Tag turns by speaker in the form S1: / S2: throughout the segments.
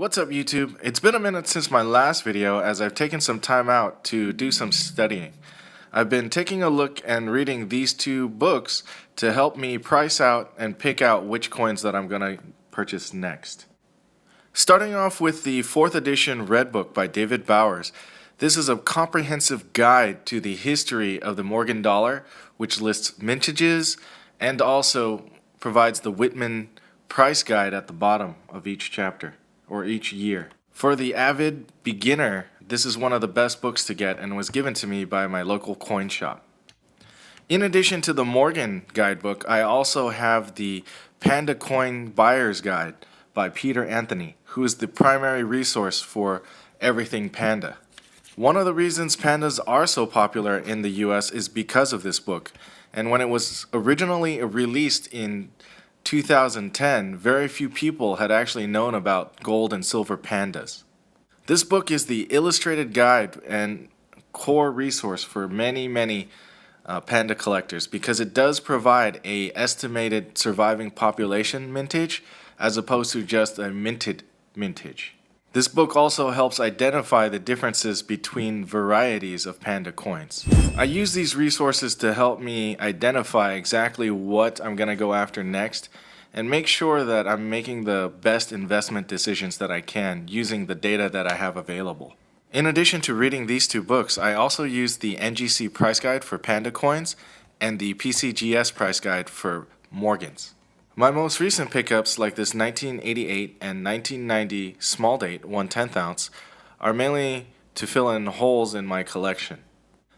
S1: What's up YouTube? It's been a minute since my last video as I've taken some time out to do some studying. I've been taking a look and reading these two books to help me price out and pick out which coins that I'm going to purchase next. Starting off with the 4th edition Red Book by David Bowers. This is a comprehensive guide to the history of the Morgan dollar, which lists mintages and also provides the Whitman price guide at the bottom of each chapter or each year. For the avid beginner, this is one of the best books to get and was given to me by my local coin shop. In addition to the Morgan guidebook, I also have the Panda Coin Buyer's Guide by Peter Anthony, who is the primary resource for everything Panda. One of the reasons pandas are so popular in the US is because of this book, and when it was originally released in 2010, very few people had actually known about gold and silver pandas. This book is the illustrated guide and core resource for many panda collectors because it does provide a estimated surviving population mintage as opposed to just a minted mintage. This book also helps identify the differences between varieties of panda coins. I use these resources to help me identify exactly what I'm going to go after next and make sure that I'm making the best investment decisions that I can using the data that I have available. In addition to reading these two books, I also use the NGC price guide for panda coins and the PCGS price guide for Morgans. My most recent pickups, like this 1988 and 1990 small date 1/10 ounce, are mainly to fill in holes in my collection.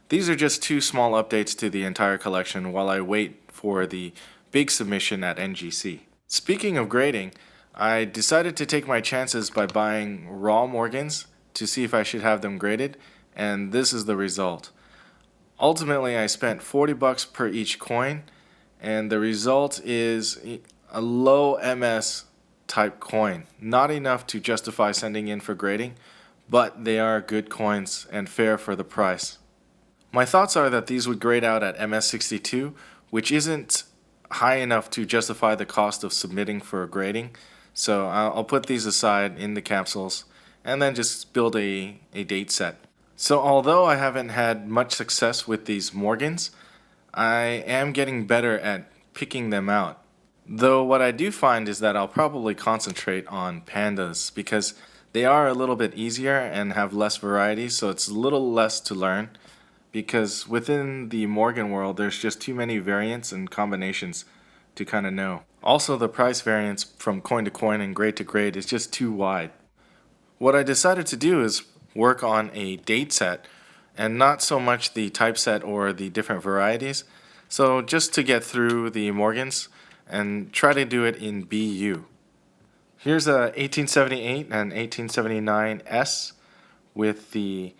S1: These are just two small updates to the entire collection while I wait for the big submission at NGC. Speaking of grading, I decided to take my chances by buying raw Morgans to see if I should have them graded, and this is the result. Ultimately, I spent $40 per each coin, and the result is a low MS type coin. Not enough to justify sending in for grading, but they are good coins and fair for the price. My thoughts are that these would grade out at MS62, which isn't high enough to justify the cost of submitting for grading, so I'll put these aside in the capsules and then just build a date set. So although I haven't had much success with these Morgans, I am getting better at picking them out. Though what I do find is that I'll probably concentrate on pandas because they are a little bit easier and have less variety, so it's a little less to learn. Because within the Morgan world, there's just too many variants and combinations to kind of know. Also, the price variance from coin to coin and grade to grade is just too wide. What I decided to do is work on a date set and not so much the typeset or the different varieties. So just to get through the Morgans and try to do it in BU. Here's a 1878 and 1879 S with the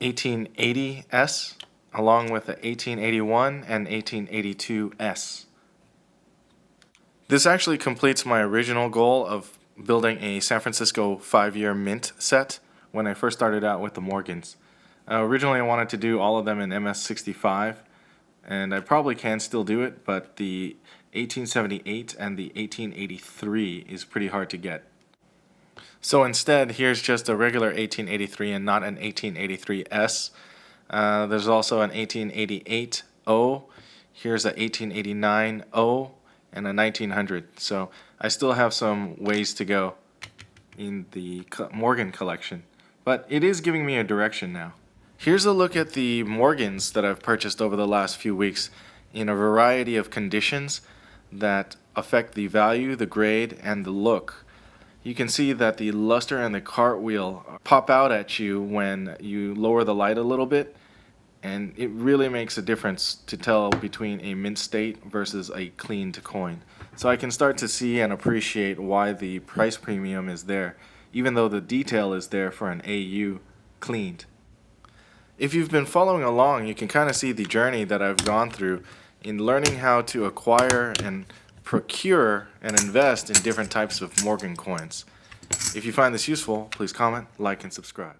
S1: 1880 S along with the 1881 and 1882 S. This actually completes my original goal of building a San Francisco 5-year mint set when I first started out with the Morgans. Originally I wanted to do all of them in MS65, and I probably can still do it, but the 1878 and the 1883 is pretty hard to get. So instead, here's just a regular 1883 and not an 1883S. There's also an 1888 O. Here's a 1889 O and a 1900. So I still have some ways to go in the Morgan collection, but it is giving me a direction now. Here's a look at the Morgans that I've purchased over the last few weeks in a variety of conditions that affect the value, the grade, and the look. You can see that the luster and the cartwheel pop out at you when you lower the light a little bit, and it really makes a difference to tell between a mint state versus a cleaned coin. So I can start to see and appreciate why the price premium is there, even though the detail is there for an AU cleaned. If you've been following along, you can kind of see the journey that I've gone through in learning how to acquire and procure and invest in different types of Morgan coins. If you find this useful, please comment, like, and subscribe.